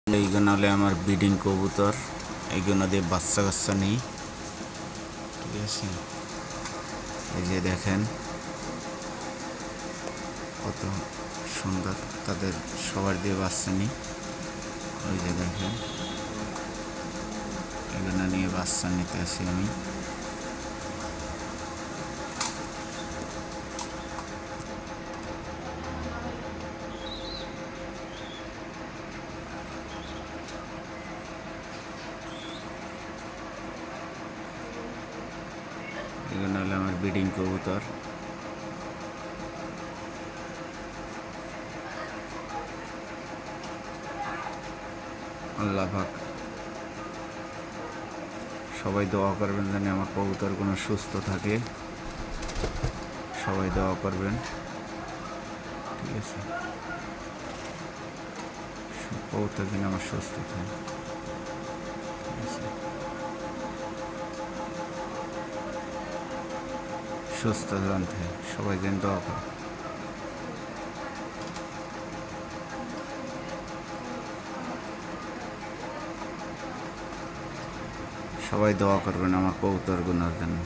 এইগুলো হলে আমার ব্রিডিং কবুতর, এইগুলো দিয়ে বাচ্চা কাচ্চা নেই। ঠিক আছে, এই যে দেখেন কত সুন্দর, তাদের সবার দিয়ে বাচ্চা নেই। ওই যে দেখেন এগুলো নিয়ে বাচ্চা নিতে আসি আমি। এগুলো হলো আমার ব্রিডিং কবুতর। আল্লাহ পাক সবাই দোয়া করবেন যেন আমার কবুতরগুলো সুস্থ থাকে, সবাই দোয়া করবেন। ঠিক আছে, কবুতর যেন আমার সুস্থ থাকে। ঠিক আছে, সুস্থ জানতে সবাই যেন দোয়া করে। সবাই দোয়া করবেন আমার কবুতরগুলোর জন্য।